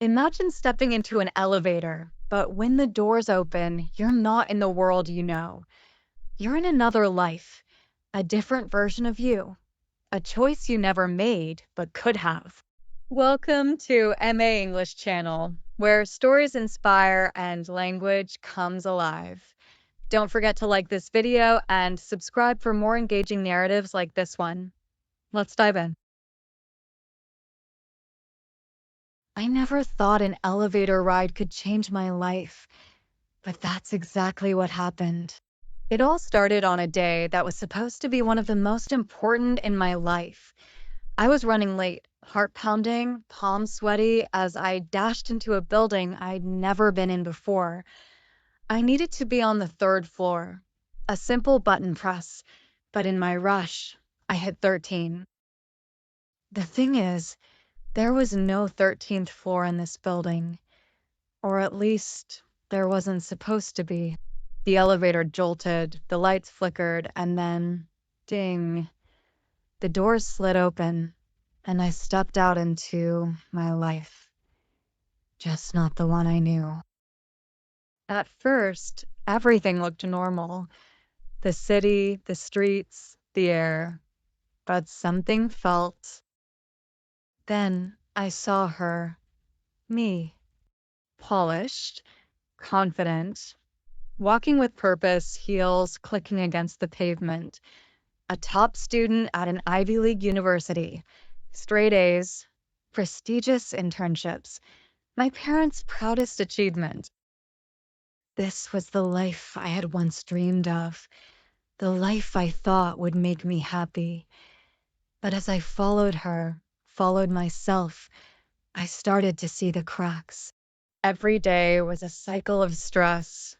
Imagine stepping into an elevator, but when the doors open, you're not in the world you know. You're in another life, a different version of you, a choice you never made but could have. Welcome to MA English Channel, where stories inspire and language comes alive. Don't forget to like this video and subscribe for more engaging narratives like this one. Let's dive in. I never thought an elevator ride could change my life, but that's exactly what happened. It all started on a day that was supposed to be one of the most important in my life. I was running late, heart pounding, palms sweaty as I dashed into a building I'd never been in before. I needed to be on the third floor, a simple button press, but in my rush, I hit 13. The thing is, there was no 13th floor in this building, or at least there wasn't supposed to be. The elevator jolted, the lights flickered, and then, ding, the doors slid open, and I stepped out into my life. Just not the one I knew. At first, everything looked normal. The city, the streets, the air. But something felt. Then I saw her. Me. Polished, confident, walking with purpose, heels clicking against the pavement. A top student at an Ivy League university. Straight A's, prestigious internships. My parents' proudest achievement. This was the life I had once dreamed of. The life I thought would make me happy. But as I followed her, followed myself, I started to see the cracks. Every day was a cycle of stress.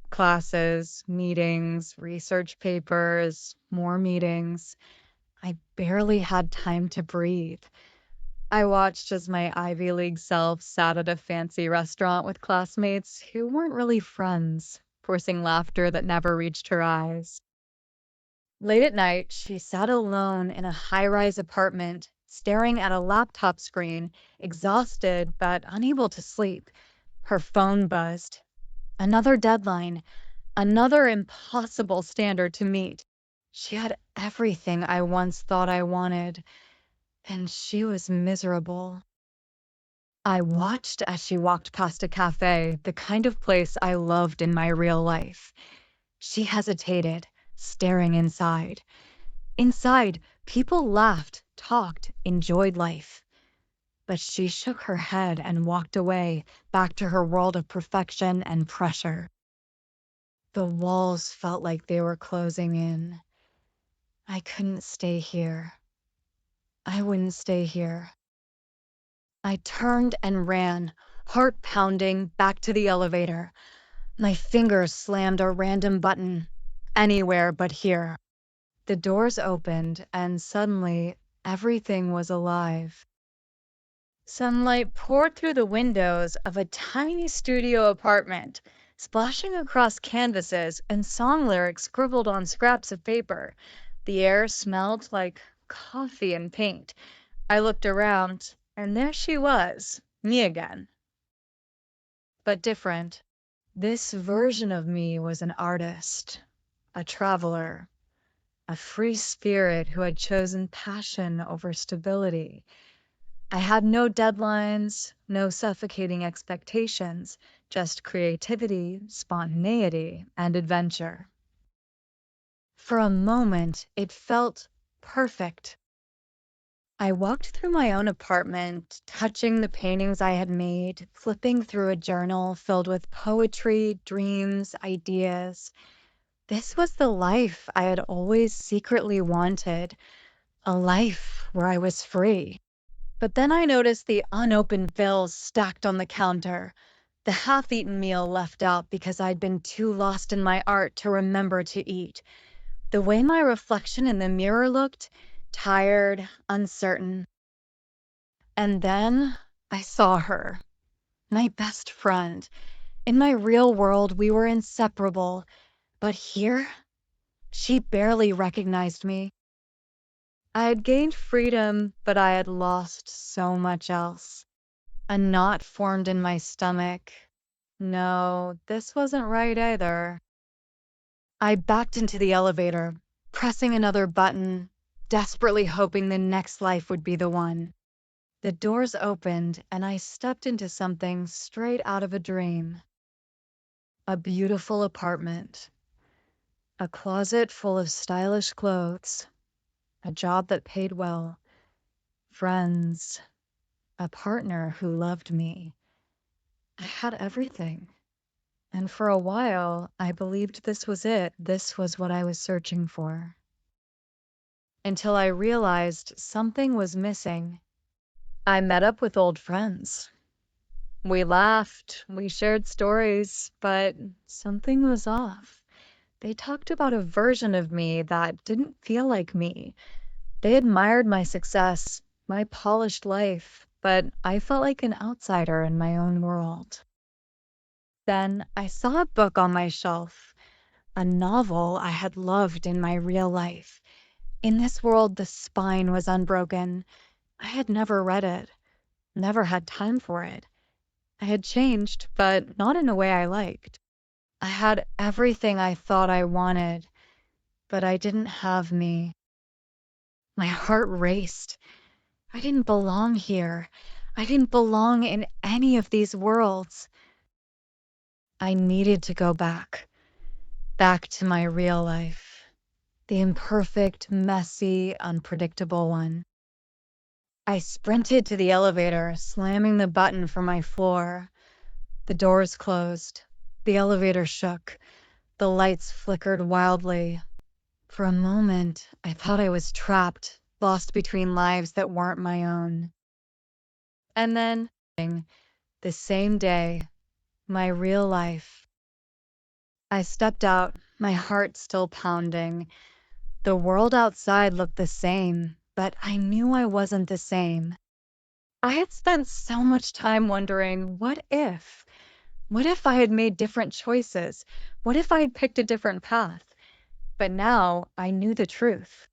Classes, meetings, research papers, more meetings. I barely had time to breathe. I watched as my Ivy League self sat at a fancy restaurant with classmates who weren't really friends, forcing laughter that never reached her eyes. Late at night, she sat alone in a high-rise apartment, staring at a laptop screen, exhausted but unable to sleep. Her phone buzzed. Another deadline, another impossible standard to meet. She had everything I once thought I wanted, and she was miserable. I watched as she walked past a cafe, the kind of place I loved in my real life. She hesitated, staring inside. Inside, people laughed, talked, enjoyed life. But she shook her head and walked away, back to her world of perfection and pressure. The walls felt like they were closing in. I couldn't stay here. I wouldn't stay here. I turned and ran, heart pounding, back to the elevator. My fingers slammed a random button, anywhere but here. The doors opened, and suddenly everything was alive. Sunlight poured through the windows of a tiny studio apartment, splashing across canvases and song lyrics scribbled on scraps of paper. The air smelled like coffee and paint. I looked around, and there she was, me again. But different. This version of me was an artist, a traveler, a free spirit who had chosen passion over stability. I had no deadlines, no suffocating expectations, just creativity, spontaneity, and adventure. For a moment, it felt perfect. I walked through my own apartment, touching the paintings I had made, flipping through a journal filled with poetry, dreams, ideas. This was the life I had always secretly wanted, a life where I was free. But then I noticed the unopened bills stacked on the counter, the half-eaten meal left out because I'd been too lost in my art to remember to eat. The way my reflection in the mirror looked, tired, uncertain. And then I saw her, my best friend. In my real world, we were inseparable, but here, she barely recognized me. I had gained freedom, but I had lost so much else. A knot formed in my stomach. No, this wasn't right either. I backed into the elevator, pressing another button, desperately hoping the next life would be the one. The doors opened, and I stepped into something straight out of a dream. A beautiful apartment, a closet full of stylish clothes, a job that paid well, friends, a partner who loved me. I had everything. And for a while, I believed this was it. This was what I was searching for. Until I realized something was missing. I met up with old friends. We laughed, we shared stories, but something was off. They talked about a version of me that didn't feel like me. They admired my success, my polished life, but I felt like an outsider in my own world. Then I saw a book on my shelf, a novel I had loved in my real life. In this world, the spine was unbroken. I had never read it, never had time for it. I had changed, but not in a way I liked. I had everything I thought I wanted, but I didn't have me. My heart raced. I didn't belong here. I didn't belong in any of these worlds. I needed to go back to my real life, the imperfect, messy, unpredictable one. I sprinted to the elevator, slamming the button for my floor. The doors closed. The elevator shook. The lights flickered wildly. For a moment, I thought I was trapped, lost between lives that weren't my own. And then, the same day, my real life. I stepped out, my heart still pounding. The world outside looked the same, but I knew I wasn't the same. I had spent so much time wondering, what if? What if I had made different choices? What if I had picked a different path? But now I knew the truth.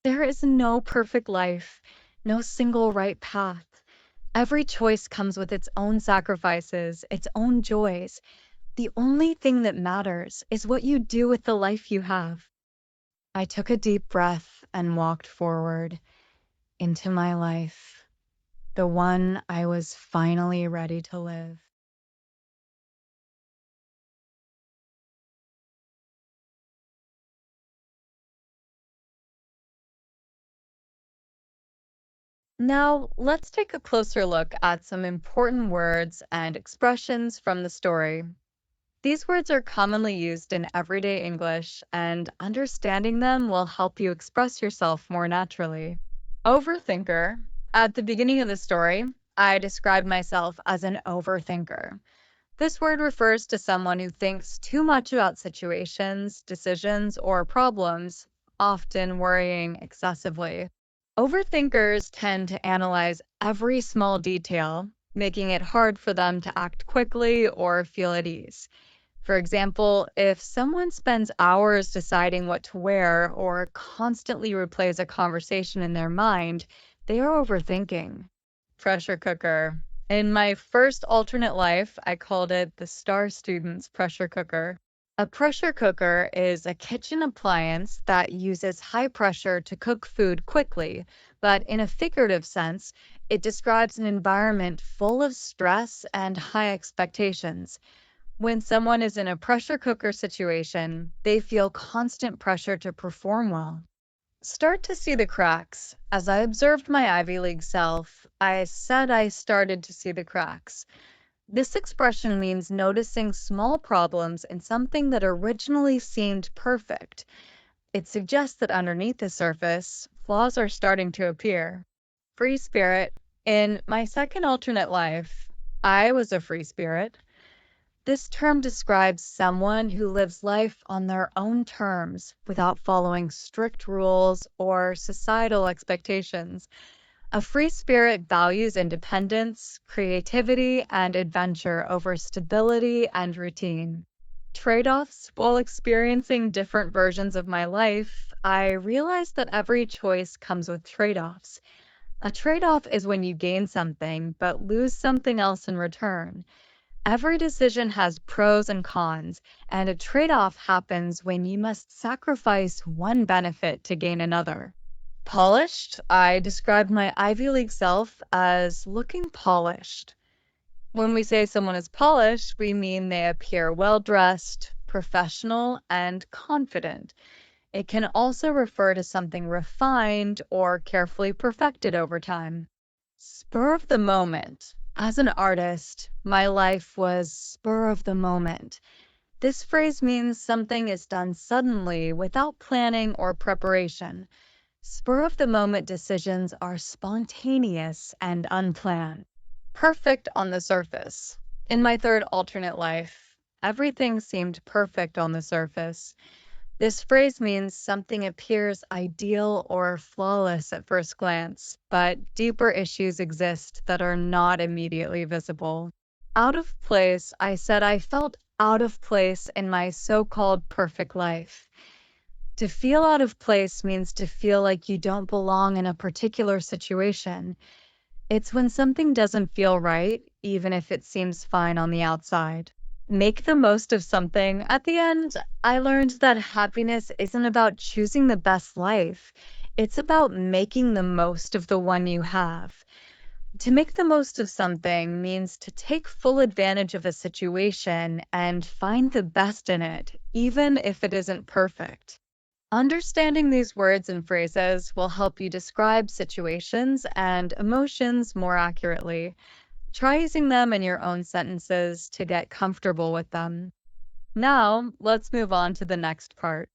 There is no perfect life, no single right path. Every choice comes with its own sacrifices, its own joys. The only thing that matters is what you do with the life you have. I took a deep breath and walked forward into my life, the one I was finally ready to live. Now, let's take a closer look at some important words and expressions from the story. These words are commonly used in everyday English, and understanding them will help you express yourself more naturally. Overthinker. At the beginning of the story, I described myself as an overthinker. This word refers to someone who thinks too much about situations, decisions, or problems, often worrying excessively. Overthinkers tend to analyze every small detail, making it hard for them to act quickly or feel at ease. For example, if someone spends hours deciding what to wear or constantly replays a conversation in their mind, they are overthinking. Pressure cooker. In my first alternate life, I called it the Star Student's pressure cooker. A pressure cooker is a kitchen appliance that uses high pressure to cook food quickly, but in a figurative sense, it describes an environment full of stress and high expectations. When someone is in a pressure cooker situation, they feel constant pressure to perform well. Start to see the cracks. As I observed my Ivy League self, I said I started to see the cracks. This expression means noticing small problems in something that originally seemed perfect. It suggests that underneath the surface, flaws are starting to appear. Free spirit. In my second alternate life, I was a free spirit. This term describes someone who lives life on their own terms without following strict rules or societal expectations. A free spirit values independence, creativity, and adventure over stability and routine. Trade-offs. While experiencing different versions of my life, I realized that every choice comes with trade-offs. A trade-off is when you gain something but lose something else in return. Every decision has pros and cons, and a trade-off happens when you must sacrifice one benefit to gain another. Polished, I described my Ivy League self as looking polished. When we say someone is polished, we mean they appear well-dressed, professional, and confident. It can also refer to something refined or carefully perfected over time. Spur of the moment. As an artist, my life was spur of the moment. This phrase means something is done suddenly without planning or preparation. Spur of the moment decisions are spontaneous and unplanned. Perfect on the surface. In my third alternate life, everything seemed perfect on the surface. This phrase means something appears ideal or flawless at first glance, but deeper issues exist that are not immediately visible. Out of place, I said I felt out of place in my so-called perfect life. To feel out of place means to feel like you don't belong in a particular situation. It's when something doesn't feel right, even if it seems fine on the outside. Make the most of something. At the end, I learned that happiness isn't about choosing the best life. It's about making the most of the one you have. To make the most of something means to take full advantage of a situation and find the best in it, even if it isn't perfect. Understanding these words and phrases will help you describe situations and emotions more accurately. Try using them in your own sentences to get comfortable with them. Now, let's move on to the next part.